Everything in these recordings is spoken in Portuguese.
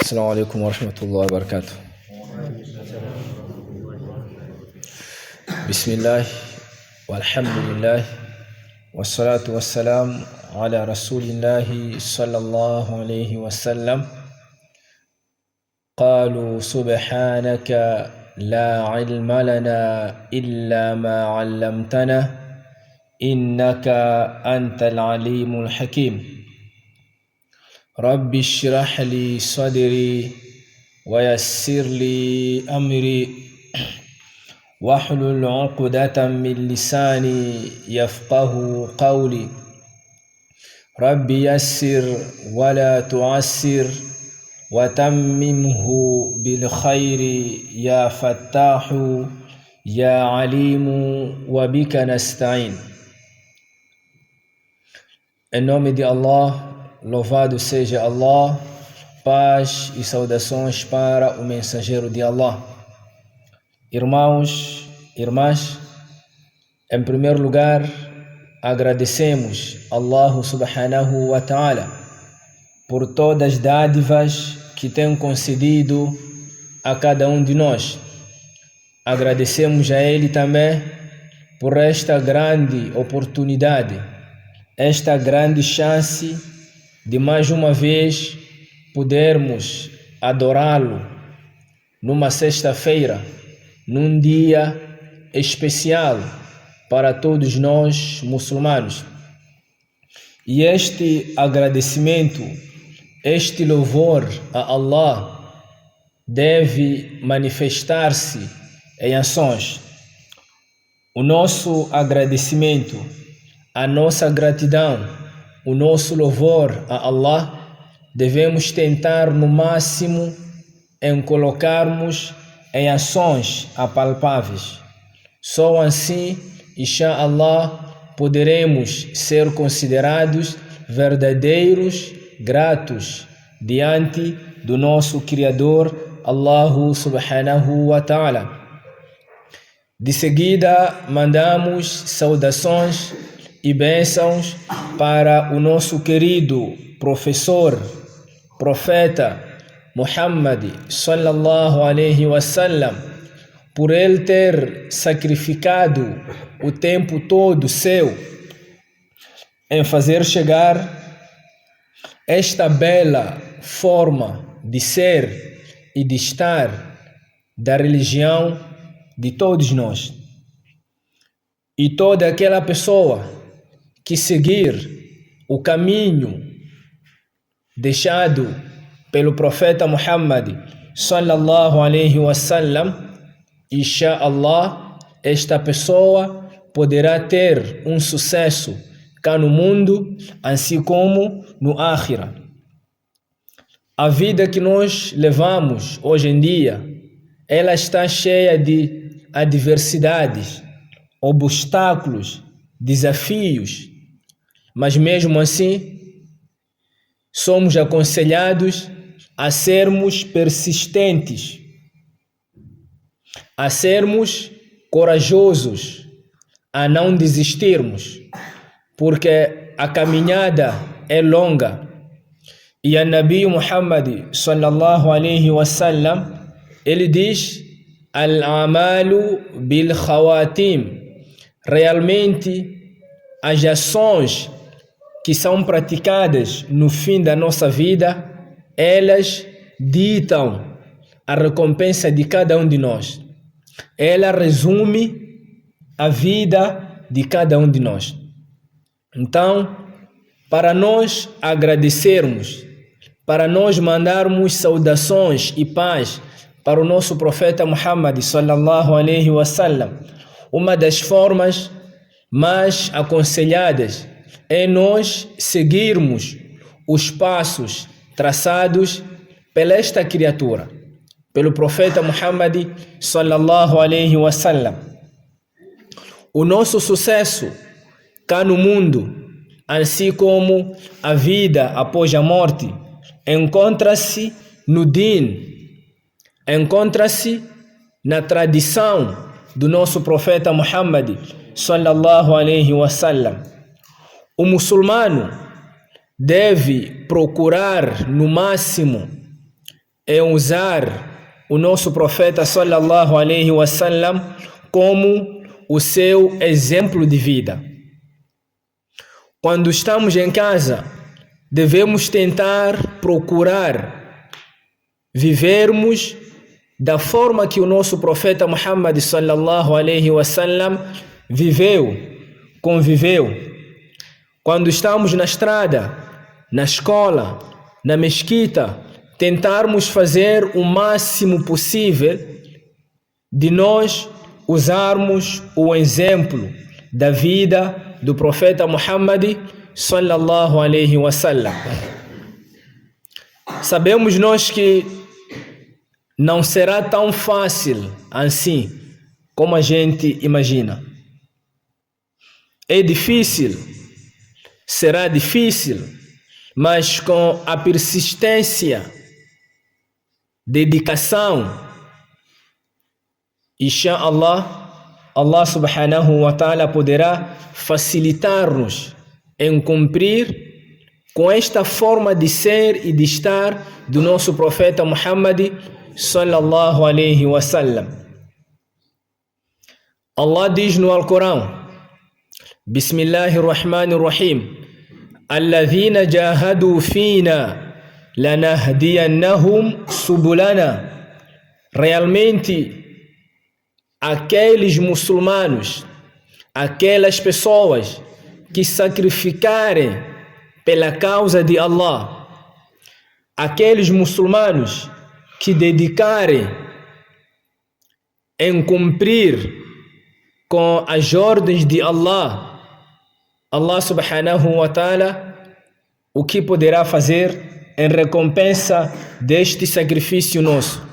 السلام عليكم ورحمة الله وبركاته. بسم الله والحمد لله والصلاة والسلام على رسول الله صلى الله عليه وسلم. قالوا سبحانك لا علم لنا إلا ما علمتنا إنك أنت العليم الحكيم. رب اشرح لي صدري ويسر لي أمري واحلل عقدة من لساني يفقه قولي. رب يسر ولا تعسر وتممه بالخير يا فتاح يا عليم وبك نستعين. Em nome de Allah, louvado seja Allah, paz e saudações para o mensageiro de Allah. Irmãos, irmãs, em primeiro lugar, agradecemos Allah subhanahu wa ta'ala por todas as dádivas que tem concedido a cada um de nós. Agradecemos a Ele também por esta grande oportunidade, esta grande chance de mais uma vez podermos adorá-lo numa sexta-feira, num dia especial para todos nós muçulmanos. E este agradecimento, este louvor a Allah deve manifestar-se em ações. O nosso agradecimento, a nossa gratidão, o nosso louvor a Allah, devemos tentar no máximo em colocarmos em ações apalpáveis. Só assim, inshallah, poderemos ser considerados verdadeiros gratos diante do nosso Criador, Allah subhanahu wa ta'ala. De seguida, mandamos saudações e bênçãos para o nosso querido professor, profeta Muhammad sallallahu alaihi wasallam, por ele ter sacrificado o tempo todo seu em fazer chegar esta bela forma de ser e de estar da religião de todos nós. E toda aquela pessoa que seguir o caminho deixado pelo profeta Muhammad sallallahu alaihi wasallam, inshallah, esta pessoa poderá ter um sucesso cá no mundo, assim como no Akhira. A vida que nós levamos hoje em dia, ela está cheia de adversidades, obstáculos, desafios, mas mesmo assim somos aconselhados a sermos persistentes, a sermos corajosos, a não desistirmos, porque a caminhada é longa. E a Nabi Muhammad sallallahu alaihi wasallam, ele diz: Al-amalu bil khawatim. Realmente, as ações que são praticadas no fim da nossa vida, elas ditam a recompensa de cada um de nós. Ela resume a vida de cada um de nós. Então, para nós agradecermos, para nós mandarmos saudações e paz para o nosso profeta Muhammad sallallahu alaihi wasallam, uma das formas mais aconselhadas é nós seguirmos os passos traçados pela esta criatura, pelo profeta Muhammad sallallahu alaihi wasallam. O nosso sucesso cá no mundo, assim como a vida após a morte, encontra-se no din, encontra-se na tradição do nosso profeta Muhammad sallallahu alaihi wasallam. O muçulmano deve procurar no máximo é usar o nosso profeta sallallahu alaihi wasallam como o seu exemplo de vida. Quando estamos em casa, devemos tentar procurar vivermos da forma que o nosso profeta Muhammad sallallahu alaihi wasallam conviveu. Quando estamos na estrada, na escola, na mesquita, tentarmos fazer o máximo possível de nós usarmos o exemplo da vida do profeta Muhammad sallallahu alaihi wasallam. Sabemos nós que não será tão fácil assim como a gente imagina. É difícil, será difícil, mas com a persistência, dedicação, inshallah, Allah subhanahu wa ta'ala poderá facilitar-nos em cumprir com esta forma de ser e de estar do nosso profeta Muhammad sallallahu alaihi wasallam. Allah diz no Alcorão: Bismillahir Rahmanir Rahim, Alladhina jahadu fina lanahdiyannahum subulana. Realmente, aqueles muçulmanos, aquelas pessoas que sacrificarem pela causa de Allah, aqueles muçulmanos que dedicarem em cumprir com as ordens de Allah, Allah subhanahu wa ta'ala, o que poderá fazer em recompensa deste sacrifício nosso?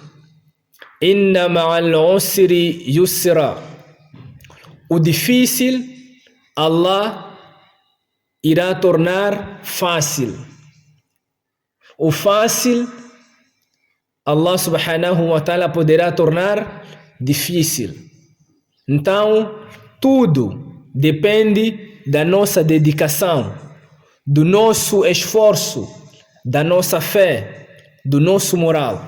Inna ma'al usri yusra. O difícil, Allah irá tornar fácil. O fácil, Allah subhanahu wa ta'ala poderá tornar difícil. Então, tudo depende da nossa dedicação, do nosso esforço, da nossa fé, do nosso moral.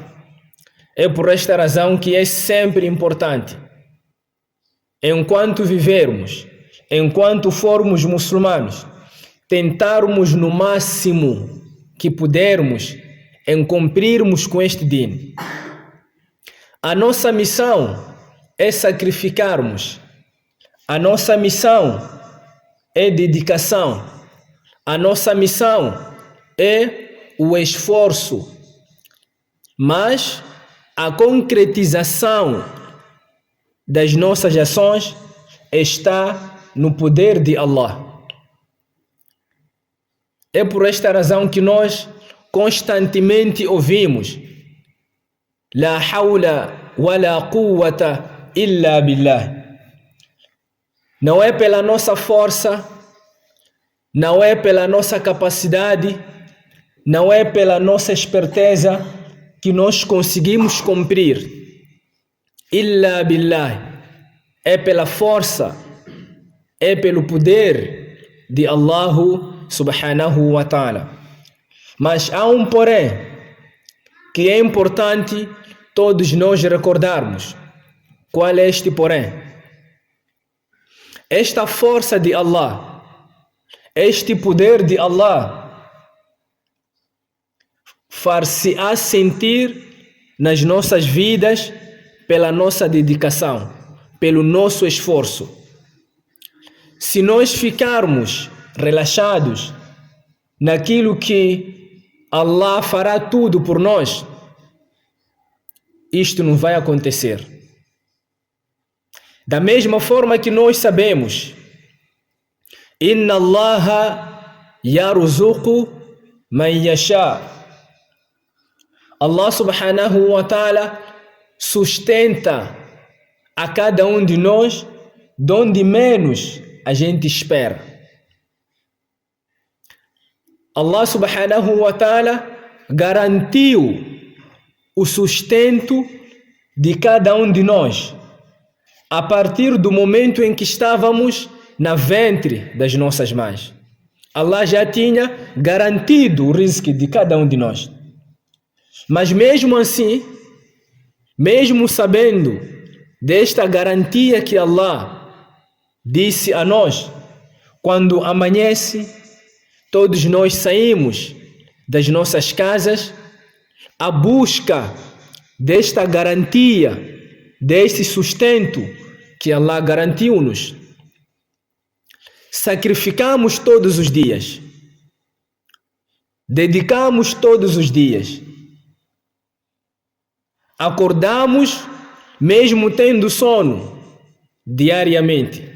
É por esta razão que é sempre importante, enquanto vivermos, enquanto formos muçulmanos, tentarmos no máximo que pudermos em cumprirmos com este din. A nossa missão é sacrificarmos. A nossa missão é dedicação. A nossa missão é o esforço. Mas a concretização das nossas ações está no poder de Allah. É por esta razão que nós constantemente ouvimos: La hawla wa la quwwata illa billah. Não é pela nossa força, não é pela nossa capacidade, não é pela nossa esperteza que nós conseguimos cumprir. Illa billah. É pela força, é pelo poder de Allah subhanahu wa ta'ala. Mas há um porém que é importante todos nós recordarmos. Qual é este porém? Esta força de Allah, este poder de Allah, far-se-á sentir nas nossas vidas pela nossa dedicação, pelo nosso esforço. Se nós ficarmos relaxados naquilo que Allah fará tudo por nós, isto não vai acontecer. Da mesma forma que nós sabemos, Inna Allaha yarzuqu man yasha. Allah subhanahu wa ta'ala sustenta a cada um de nós de onde menos a gente espera. Allah subhanahu wa ta'ala garantiu o sustento de cada um de nós a partir do momento em que estávamos na ventre das nossas mães. Allah já tinha garantido o rizq de cada um de nós. Mas mesmo assim, mesmo sabendo desta garantia que Allah disse a nós, quando amanhece, todos nós saímos das nossas casas à busca desta garantia, deste sustento que Allah garantiu-nos. Sacrificamos todos os dias, dedicamos todos os dias, acordamos mesmo tendo sono diariamente,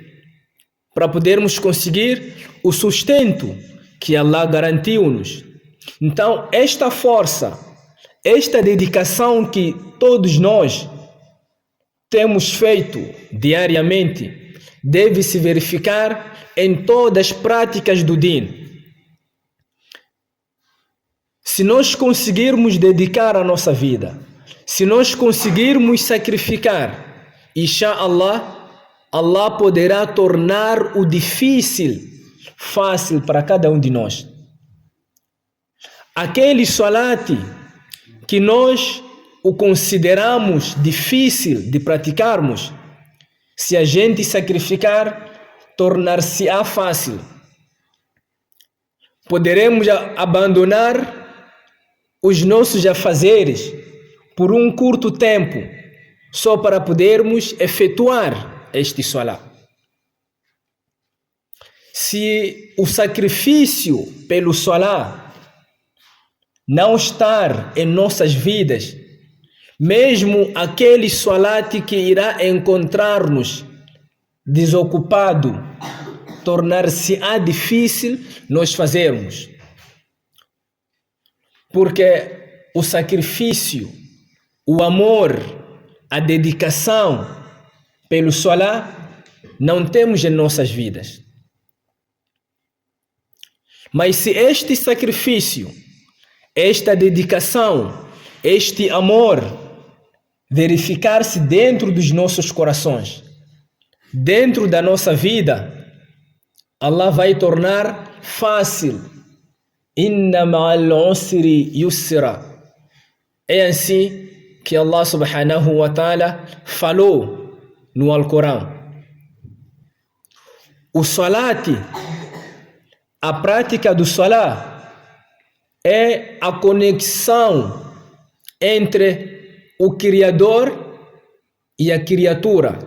para podermos conseguir o sustento que Allah garantiu-nos. Então, esta força, esta dedicação que todos nós temos feito diariamente, deve se verificar em todas as práticas do Din. Se nós conseguirmos dedicar a nossa vida, se nós conseguirmos sacrificar, inshallah, Allah poderá tornar o difícil fácil para cada um de nós. Aquele salat que nós o consideramos difícil de praticarmos, se a gente sacrificar, tornar-se-á fácil. Poderemos abandonar os nossos afazeres por um curto tempo, só para podermos efetuar este salat. Se o sacrifício pelo salat não estar em nossas vidas, mesmo aquele salat que irá encontrar-nos desocupado, tornar-se-á difícil nós fazermos. Porque o sacrifício, o amor, a dedicação pelo salat não temos em nossas vidas. Mas se este sacrifício, esta dedicação, este amor verificar-se dentro dos nossos corações, dentro da nossa vida, Allah vai tornar fácil. Inna ma'al usri yusra. É assim que Allah subhanahu wa ta'ala falou no Alcorão. O salat, a prática do salat, é a conexão entre o Criador e a criatura.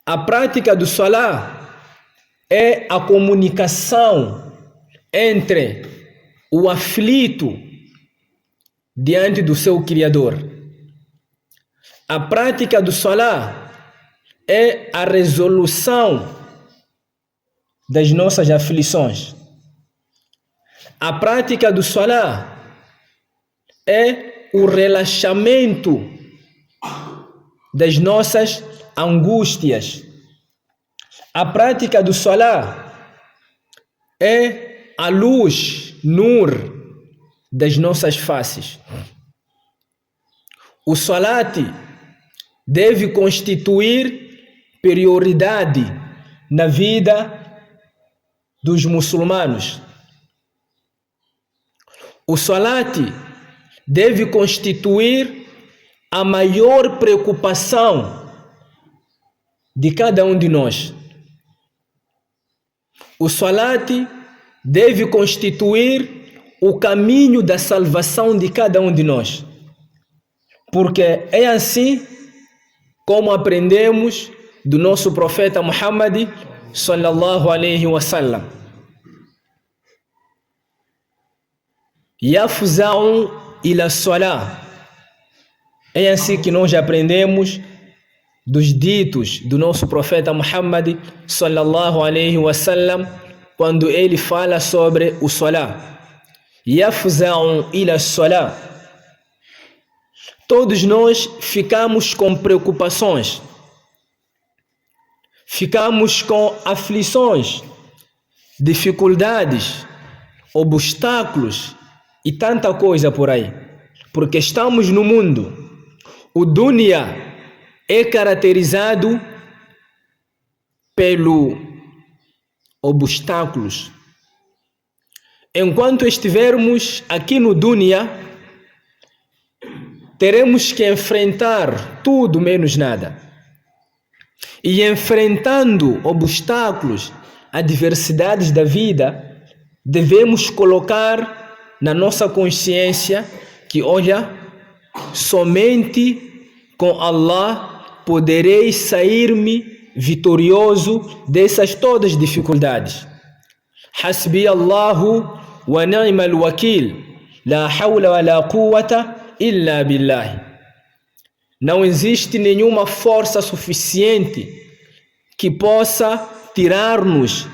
A prática do salat é a comunicação entre o aflito diante do seu Criador. A prática do salat é a resolução das nossas aflições. A prática do salat é o relaxamento das nossas angústias. A prática do salat é a luz, nur, das nossas faces. O salat deve constituir prioridade na vida dos muçulmanos. O salat deve constituir a maior preocupação de cada um de nós. O salat deve constituir o caminho da salvação de cada um de nós. Porque é assim como aprendemos do nosso profeta Muhammad sallallahu alaihi wasallam. Yafza'u ila salah. É assim que nós aprendemos dos ditos do nosso profeta Muhammad sallallahu alaihi wasallam, quando ele fala sobre o salah. Yafza'u ila salah. Todos nós ficamos com preocupações, ficamos com aflições, dificuldades, obstáculos e tanta coisa por aí, porque estamos no mundo. O dunya é caracterizado pelo obstáculos. Enquanto estivermos aqui no dunya, teremos que enfrentar tudo menos nada. E enfrentando obstáculos, adversidades da vida, devemos colocar na nossa consciência que, olha, somente com Allah poderei sair-me vitorioso dessas todas dificuldades. Hasbi Allahu wa ni'mal wakil, la hawla wa la quwwata illa billah. Não existe nenhuma força suficiente que possa tirar-nos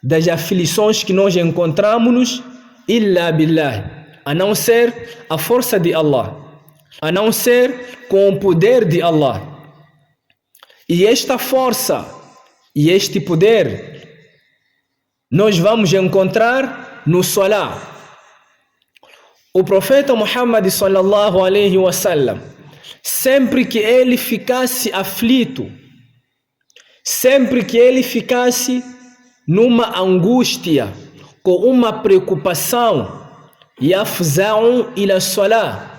das aflições que nós encontramos, illa billah, a não ser a força de Allah, a não ser com o poder de Allah. E esta força e este poder nós vamos encontrar no Salah. O profeta Muhammad sallallahu alaihi wasallam, sempre que ele ficasse aflito, sempre que ele ficasse numa angústia, com uma preocupação, yafza'u ila salah,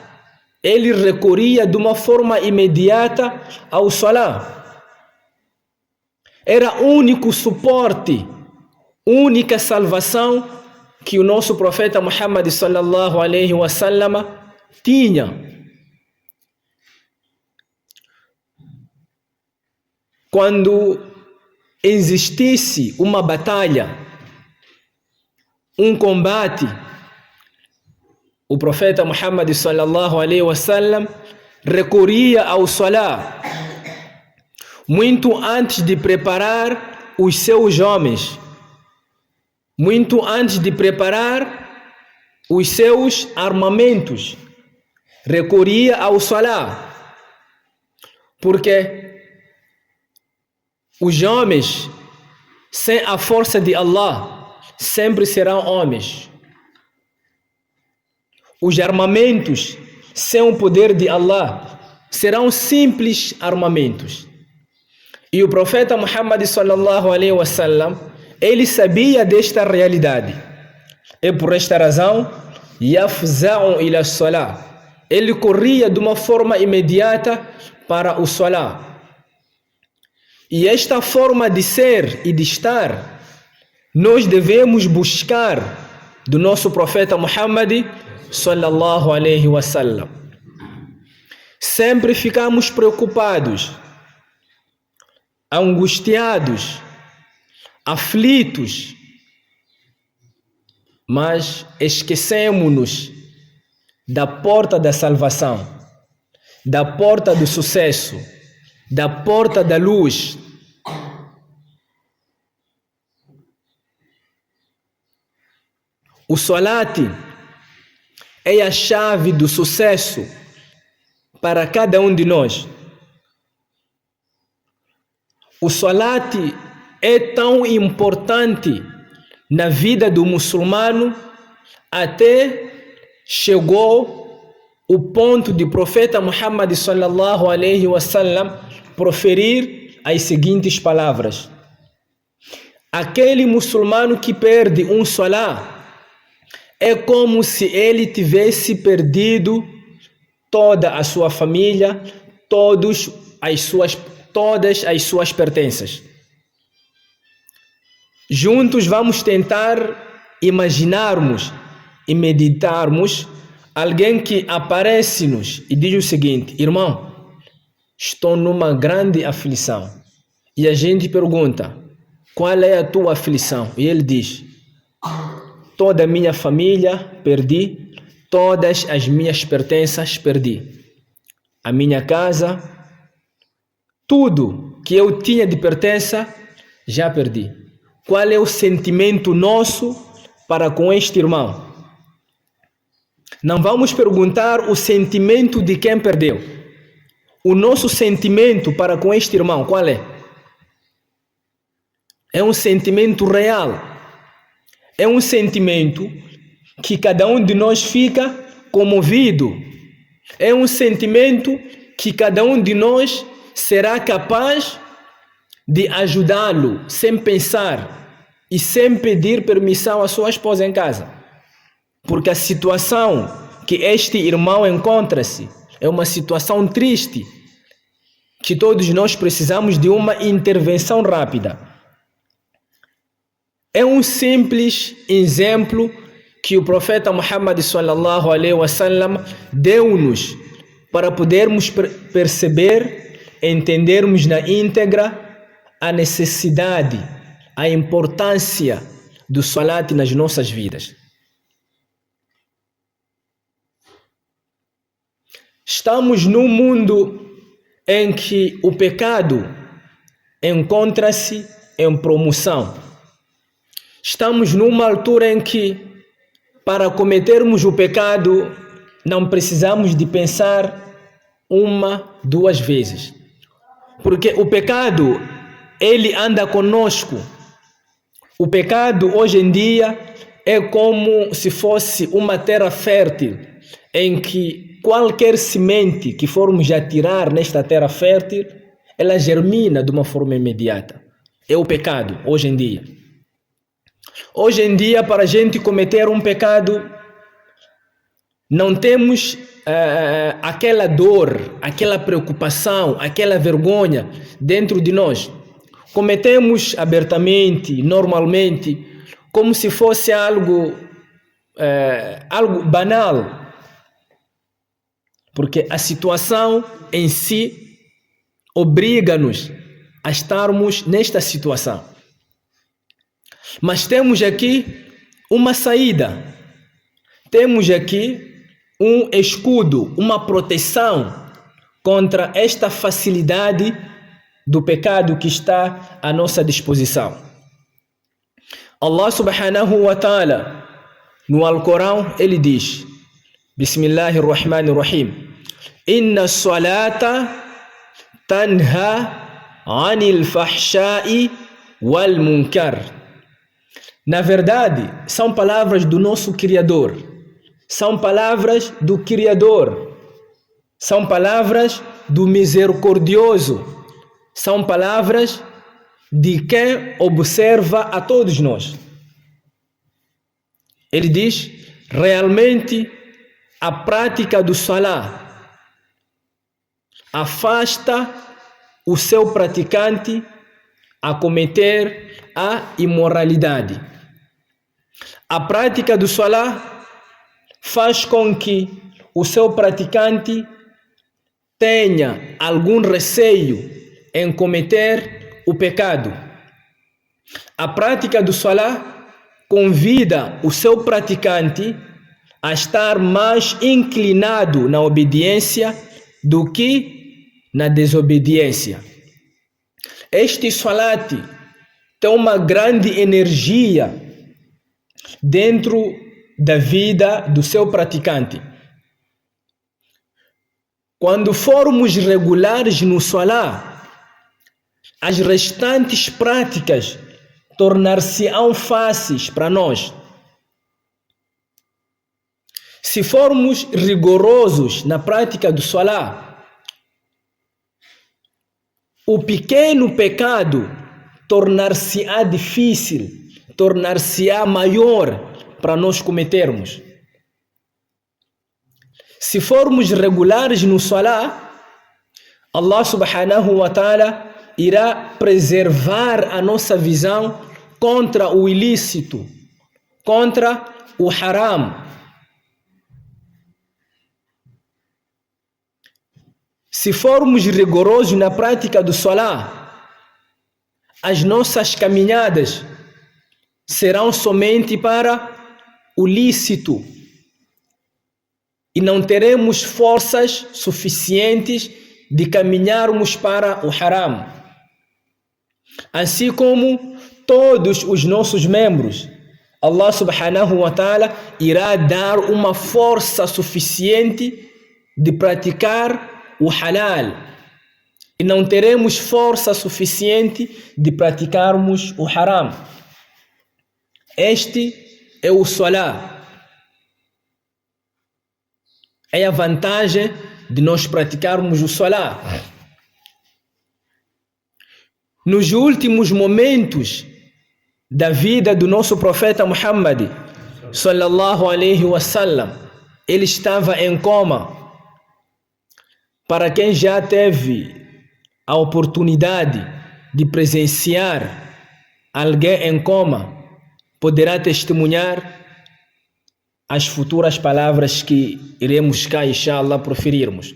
ele recorria de uma forma imediata ao salah. Era o único suporte, única salvação que o nosso profeta Muhammad sallallahu alaihi wasallam tinha. Quando existisse uma batalha, um combate, o profeta Muhammad sallallahu alaihi wasallam recorria ao salah muito antes de preparar os seus homens, muito antes de preparar os seus armamentos, recorria ao salah, porque os homens sem a força de Allah sempre serão homens. Os armamentos sem o poder de Allah serão simples armamentos. E o profeta Muhammad sallallahu alaihi wasallam, ele sabia desta realidade. E por esta razão, yafza'u ila salah, ele corria de uma forma imediata para o salah. E esta forma de ser e de estar, nós devemos buscar do nosso profeta Muhammad sallallahu alaihi wasallam. Sempre ficamos preocupados, angustiados, aflitos, mas esquecemos-nos da porta da salvação, da porta do sucesso, da porta da luz. O salat é a chave do sucesso para cada um de nós. O salat é tão importante na vida do muçulmano até chegou o ponto de profeta Muhammad sallallahu alaihi wasallam proferir as seguintes palavras: aquele muçulmano que perde um salah é como se ele tivesse perdido toda a sua família, todas as suas pertences. Juntos vamos tentar imaginarmos e meditarmos alguém que aparece-nos e diz o seguinte: irmão, estou numa grande aflição. E a gente pergunta: qual é a tua aflição? E ele diz: toda a minha família perdi, todas as minhas pertences perdi, a minha casa, tudo que eu tinha de pertença já perdi. Qual é o sentimento nosso para com este irmão? Não vamos perguntar o sentimento de quem perdeu. O nosso sentimento para com este irmão, qual é? É um sentimento real. É um sentimento que cada um de nós fica comovido. É um sentimento que cada um de nós será capaz de ajudá-lo sem pensar e sem pedir permissão à sua esposa em casa. Porque a situação que este irmão encontra-se É uma situação triste que todos nós precisamos de uma intervenção rápida. É um simples exemplo que o profeta Muhammad sallallahu alaihi wasallam deu-nos para podermos perceber, entendermos na íntegra a necessidade, a importância do salat nas nossas vidas. Estamos num mundo em que o pecado encontra-se em promoção. Estamos numa altura em que, para cometermos o pecado, não precisamos de pensar uma, duas vezes. Porque o pecado, ele anda conosco. O pecado, hoje em dia, é como se fosse uma terra fértil, em que qualquer semente que formos atirar nesta terra fértil, ela germina de uma forma imediata. É o pecado, hoje em dia. Hoje em dia, para a gente cometer um pecado, não temos aquela dor, aquela preocupação, aquela vergonha dentro de nós. Cometemos abertamente, normalmente, como se fosse algo banal. Porque a situação em si obriga-nos a estarmos nesta situação. Mas temos aqui uma saída. Temos aqui um escudo, uma proteção contra esta facilidade do pecado que está à nossa disposição. Allah subhanahu wa ta'ala, no Alcorão, ele diz: Bismillahirrahmanirrahim. Inna salata tanha anil fahsha'i wal munkar. Na verdade, são palavras do nosso Criador. São palavras do Criador. São palavras do Misericordioso. São palavras de quem observa a todos nós. Ele diz: realmente a prática do salá afasta o seu praticante a cometer a imoralidade. A prática do salá faz com que o seu praticante tenha algum receio em cometer o pecado. A prática do salá convida o seu praticante a estar mais inclinado na obediência do que na desobediência. Este salat tem uma grande energia dentro da vida do seu praticante. Quando formos regulares no salat, as restantes práticas tornar-se-ão fáceis para nós. Se formos rigorosos na prática do salat, o pequeno pecado tornar-se-á difícil, tornar-se-á maior para nós cometermos. Se formos regulares no salat, Allah subhanahu wa ta'ala irá preservar a nossa visão contra o ilícito, contra o haram. Se formos rigorosos na prática do salat, as nossas caminhadas serão somente para o lícito e não teremos forças suficientes de caminharmos para o haram. Assim como todos os nossos membros, Allah subhanahu wa ta'ala irá dar uma força suficiente de praticar o halal e não teremos força suficiente de praticarmos o haram. Este é o salat. É a vantagem de nós praticarmos o salat. Nos últimos momentos da vida do nosso profeta Muhammad sallallahu alaihi wasallam, ele estava em coma. Para quem já teve a oportunidade de presenciar alguém em coma, poderá testemunhar as futuras palavras que iremos cá, inshallah, proferirmos.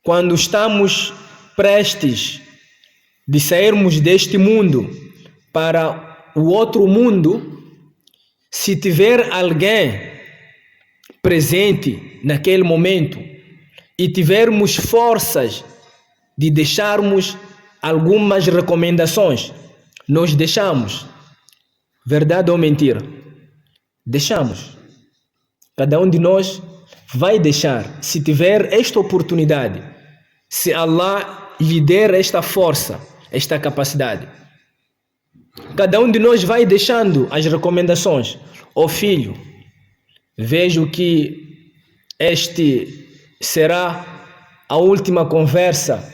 Quando estamos prestes de sairmos deste mundo para o outro mundo, se tiver alguém presente naquele momento e tivermos forças de deixarmos algumas recomendações, nós deixamos. Verdade ou mentira? Deixamos. Cada um de nós vai deixar, se tiver esta oportunidade, se Allah lhe der esta força, esta capacidade. Cada um de nós vai deixando as recomendações. Ó filho, vejo que este será a última conversa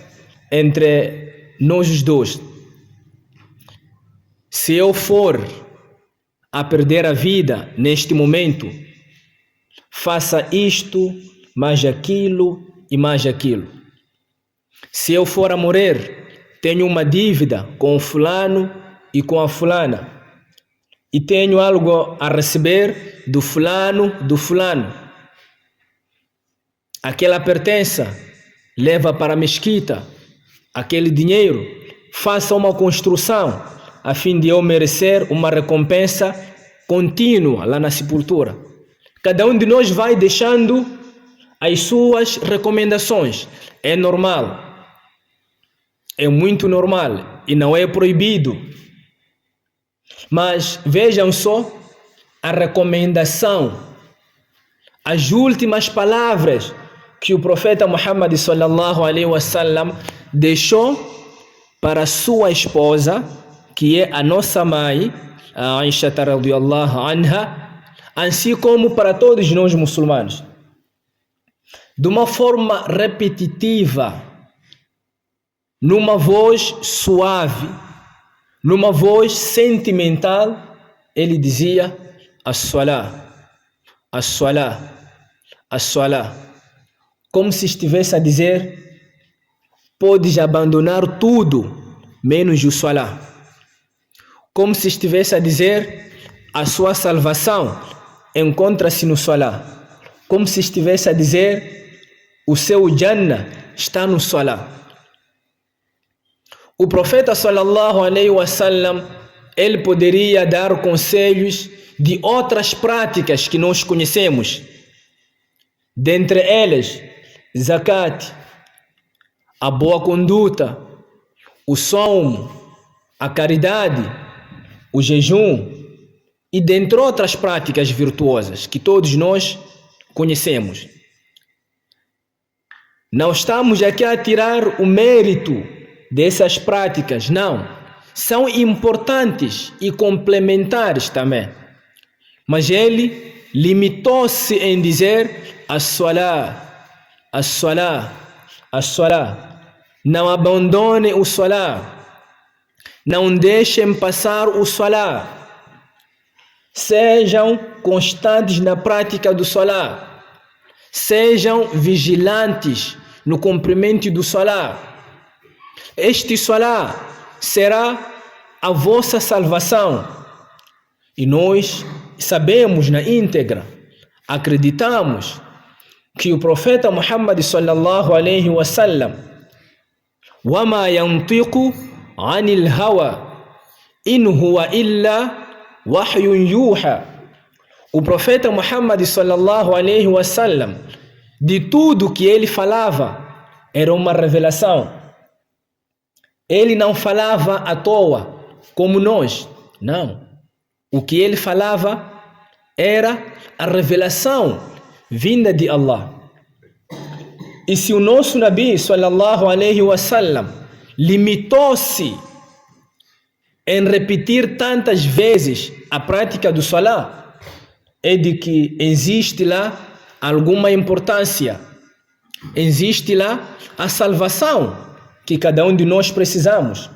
entre nós os dois. Se eu for a perder a vida neste momento, faça isto, mais aquilo e mais aquilo. Se eu for a morrer, tenho uma dívida com o fulano e com a fulana, e tenho algo a receber do fulano, aquela pertença, leva para a mesquita, aquele dinheiro, faça uma construção, a fim de eu merecer uma recompensa contínua lá na sepultura. Cada um de nós vai deixando as suas recomendações. É normal, é muito normal e não é proibido. Mas vejam só a recomendação, as últimas palavras que o profeta Muhammad sallallahu alaihi wasallam deixou para sua esposa, que é a nossa mãe, a Aisha radhiyallahu anha, assim como para todos nós muçulmanos. De uma forma repetitiva, numa voz suave, numa voz sentimental, ele dizia: as-salah, as-salah, as-salah. Como se estivesse a dizer: podes abandonar tudo, menos o salah. Como se estivesse a dizer: a sua salvação encontra-se no salah. Como se estivesse a dizer: o seu Jannah está no salah. O profeta sallallahu alaihi wasallam, ele poderia dar conselhos de outras práticas que nós conhecemos. Dentre elas, zakat, a boa conduta, o som, a caridade, o jejum e dentre outras práticas virtuosas que todos nós conhecemos. Não estamos aqui a tirar o mérito dessas práticas, não. São importantes e complementares também. Mas ele limitou-se em dizer: as-salah, as-salah, as-salah. Não abandone o salah. Não deixem passar o salah. Sejam constantes na prática do salah. Sejam vigilantes no cumprimento do salah. Este salah será a vossa salvação. E nós sabemos na íntegra, acreditamos que o profeta Muhammad sallallahu alaihi wasallam, وَمَا يَنْطِقُ عَنِ الْهَوَى إِنْ هُوَ إِلَّا وَحْيٌ يُوحَى. O profeta Muhammad sallallahu alaihi wasallam, de tudo que ele falava, era uma revelação. Ele não falava à toa, como nós, não. O que ele falava era a revelação vinda de Allah. E se o nosso Nabi sallallahu alaihi wasallam limitou-se em repetir tantas vezes a prática do salah, é de que existe lá alguma importância, existe lá a salvação que cada um de nós precisamos.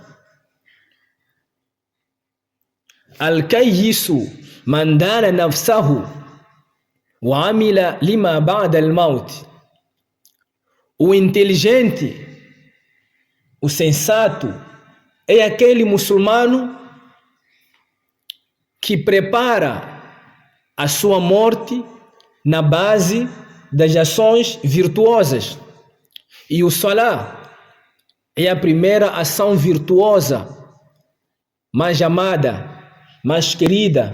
Al-kayyisu man dana nafsahu wa amila lima ba'da al-maut. O inteligente, o sensato, é aquele muçulmano que prepara a sua morte na base das ações virtuosas. E o Salah é a primeira ação virtuosa, mais amada, mais querida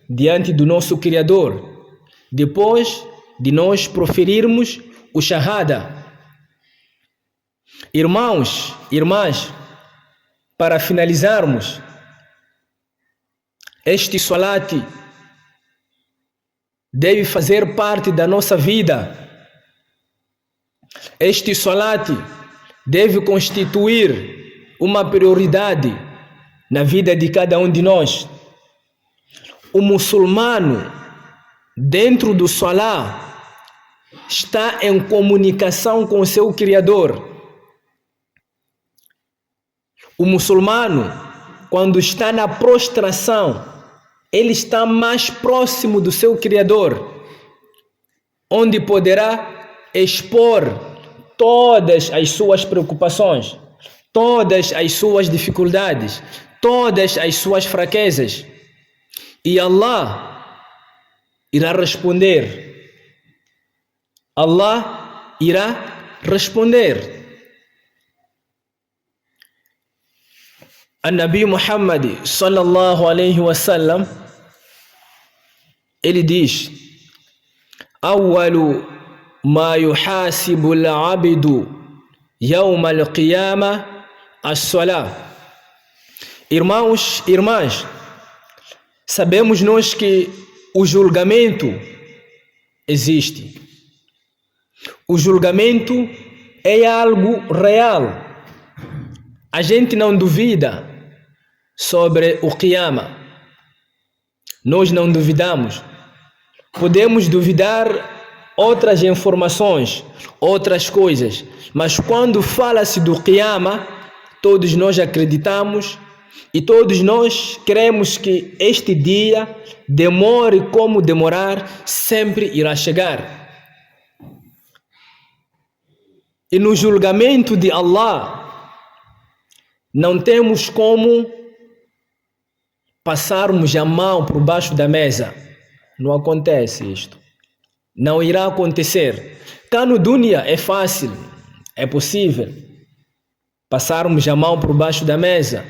diante do nosso Criador, depois de nós proferirmos o Shahada. Irmãos, irmãs, para finalizarmos, este Salat deve fazer parte da nossa vida. Este Salat deve constituir uma prioridade na vida de cada um de nós. O muçulmano, dentro do Salat, está em comunicação com o seu Criador. O muçulmano, quando está na prostração, ele está mais próximo do seu Criador, onde poderá expor todas as suas preocupações, todas as suas dificuldades, todas as suas fraquezas. E Allah irá responder. Allah irá responder. An-Nabi Muhammad sallallahu alaihi wasallam, ele diz: Awwalu ma yuhasibu al-abdu yawm al-qiyamah as-salah. Irmãos, irmãs, sabemos nós que o julgamento existe. O julgamento é algo real. A gente não duvida sobre o Qiyama. Nós não duvidamos. Podemos duvidar outras informações, outras coisas, mas quando fala-se do Qiyama, todos nós acreditamos e todos nós cremos que este dia, demore como demorar, sempre irá chegar. E no julgamento de Allah, não temos como passarmos a mão por baixo da mesa. Não acontece isto. Não irá acontecer. Cá no dunya é fácil, é possível passarmos a mão por baixo da mesa,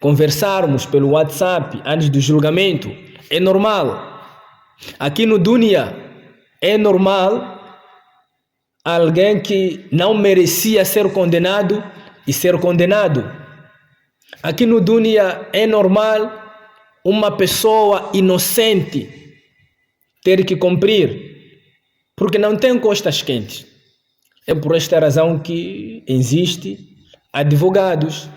conversarmos pelo WhatsApp antes do julgamento. É normal. Aqui no dunya é normal alguém que não merecia ser condenado e ser condenado. Aqui no dunya é normal uma pessoa inocente ter que cumprir, porque não tem costas quentes. É por esta razão que existe advogados.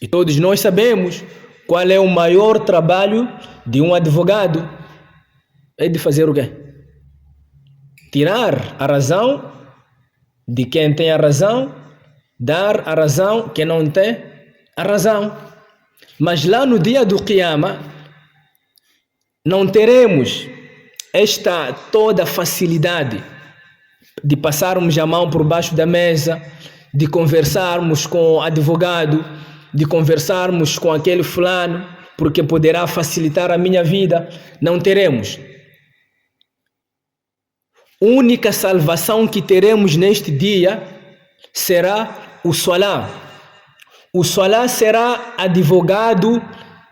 E todos nós sabemos qual é o maior trabalho de um advogado. É de fazer o quê? Tirar a razão de quem tem a razão, dar a razão quem não tem a razão. Mas lá no dia do Qiyama, não teremos esta toda facilidade de passarmos a mão por baixo da mesa, de conversarmos com o advogado, de conversarmos com aquele fulano, porque poderá facilitar a minha vida. Não teremos. A única salvação que teremos neste dia será o Salah. O Salah será advogado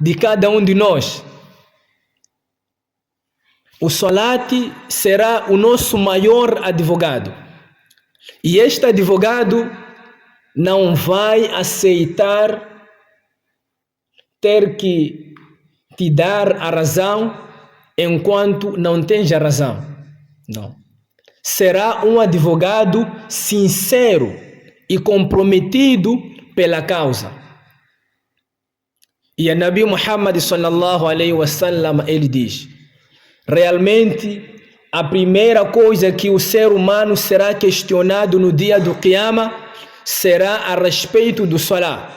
de cada um de nós. O Salat será o nosso maior advogado. E este advogado não vai aceitar ter que te dar a razão enquanto não tens a razão. Não. Será um advogado sincero e comprometido pela causa. E a Nabi Muhammad sallallahu alaihi wasallam, ele diz: realmente a primeira coisa que o ser humano será questionado no dia do Qiyama será a respeito do Salah.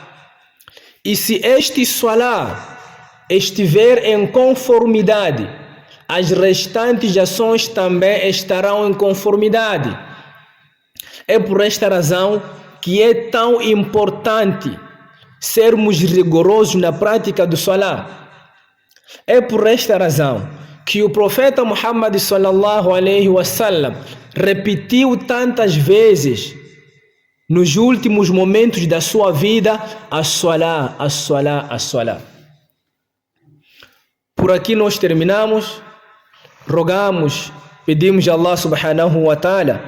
E se este Salah estiver em conformidade, as restantes ações também estarão em conformidade. É por esta razão que é tão importante sermos rigorosos na prática do Salah. É por esta razão que o profeta Muhammad sallallahu alaihi wasallam repetiu tantas vezes nos últimos momentos da sua vida as-salah, as-salah, as-salah. Por aqui nós terminamos. Rogamos, pedimos a Allah subhanahu wa ta'ala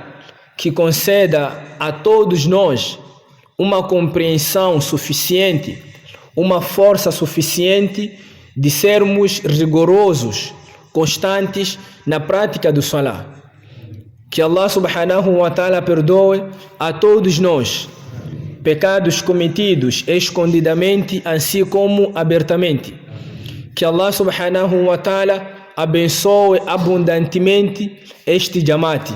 que conceda a todos nós uma compreensão suficiente, uma força suficiente de sermos rigorosos, constantes na prática do Salah. Que Allah subhanahu wa ta'ala perdoe a todos nós pecados cometidos escondidamente, assim como abertamente. Que Allah subhanahu wa ta'ala abençoe abundantemente este Jamaat.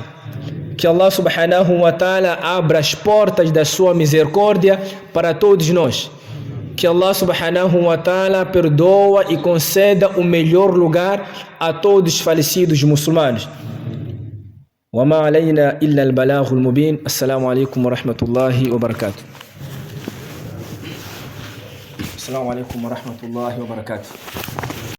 Que Allah subhanahu wa ta'ala abra as portas da sua misericórdia para todos nós. Que Allah subhanahu wa ta'ala perdoa e conceda o melhor lugar a todos os falecidos muçulmanos. وما علينا إلا البلاغ المبين. السلام عليكم ورحمة الله وبركاته. السلام عليكم ورحمة الله وبركاته.